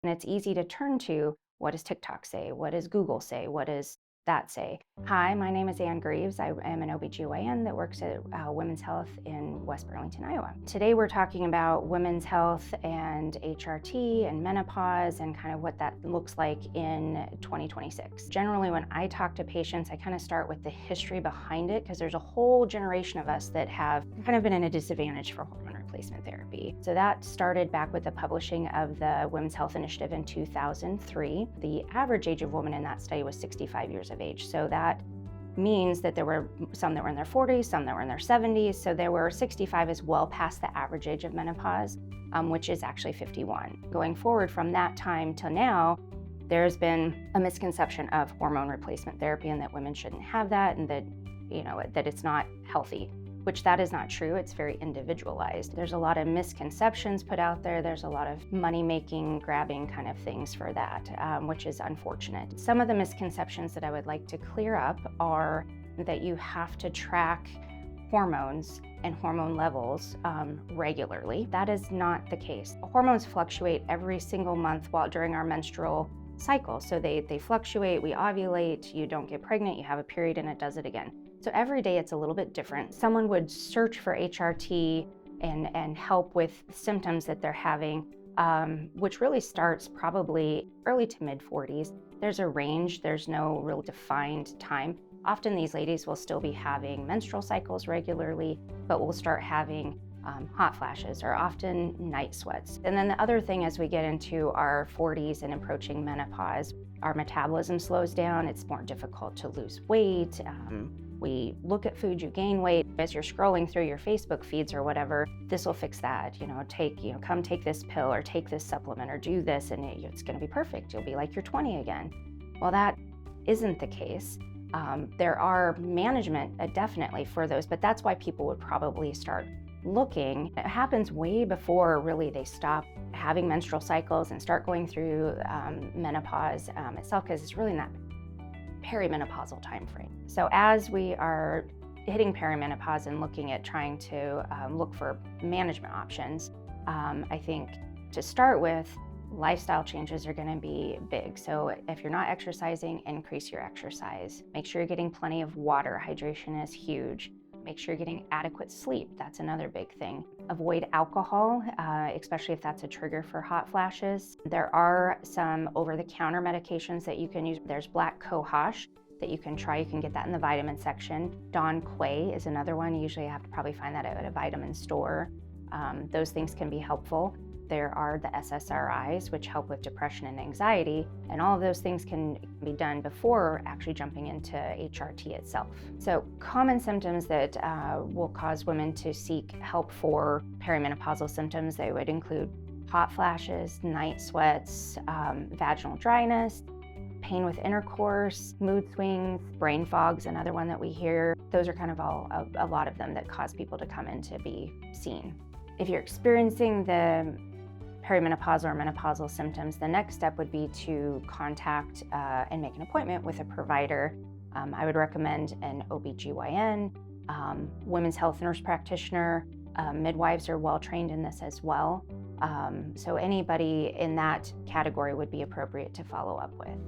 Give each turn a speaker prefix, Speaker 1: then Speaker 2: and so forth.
Speaker 1: And it's easy to turn to, what does TikTok say? What does Google say? What does that say? Hi, my name is Ann Greaves. I am an OBGYN that works at Women's Health in West Burlington, Iowa. Today we're talking about women's health and HRT and menopause and kind of what that looks like in 2026. Generally, when I talk to patients, I kind of start with the history behind it, because there's a whole generation of us that have kind of been in a disadvantage for hormone replacement therapy. So that started back with the publishing of the Women's Health Initiative in 2003. The average age of women in that study was 65 years of age. So that means that there were some that were in their 40s, some that were in their 70s. So there were 65 is well past the average age of menopause, which is actually 51. Going forward from that time till now, there's been a misconception of hormone replacement therapy and that women shouldn't have that, and that, that it's not healthy, which that is not true. It's very individualized. There's a lot of misconceptions put out there. There's a lot of money-making, grabbing kind of things for that, which is unfortunate. Some of the misconceptions that I would like to clear up are that you have to track hormones and hormone levels regularly. That is not the case. Hormones fluctuate every single month during our menstrual cycle. So they fluctuate, we ovulate, you don't get pregnant, you have a period, and it does it again. So every day it's a little bit different. Someone would search for HRT and help with symptoms that they're having, which really starts probably early to mid 40s. There's a range, there's no real defined time. Often these ladies will still be having menstrual cycles regularly, but will start having hot flashes or often night sweats. And then the other thing, as we get into our 40s and approaching menopause, our metabolism slows down. It's more difficult to lose weight. We look at food, you gain weight. As you're scrolling through your Facebook feeds or whatever, this will fix that. Come take this pill or take this supplement or do this, and it's going to be perfect. You'll be like you're 20 again. Well, that isn't the case. There are management definitely for those, but that's why people would probably start looking. It happens way before really they stop having menstrual cycles and start going through menopause itself, because it's really in that perimenopausal time frame. So as we are hitting perimenopause and looking at trying to look for management options, I think to start with, lifestyle changes are going to be big. So if you're not exercising, increase your exercise. Make sure you're getting plenty of water. Hydration is huge. Make sure you're getting adequate sleep. That's another big thing. Avoid alcohol, especially if that's a trigger for hot flashes. There are some over-the-counter medications that you can use. There's black cohosh that you can try. You can get that in the vitamin section. Dawn Quay is another one. Usually you have to probably find that at a vitamin store. Those things can be helpful. There are the SSRIs, which help with depression and anxiety, and all of those things can be done before actually jumping into HRT itself. So common symptoms that will cause women to seek help for perimenopausal symptoms, they would include hot flashes, night sweats, vaginal dryness, pain with intercourse, mood swings, brain fog's another one that we hear. Those are kind of a lot of them that cause people to come in to be seen. If you're experiencing the perimenopausal or menopausal symptoms, the next step would be to contact and make an appointment with a provider. I would recommend an OBGYN, women's health nurse practitioner. Midwives are well trained in this as well. So anybody in that category would be appropriate to follow up with.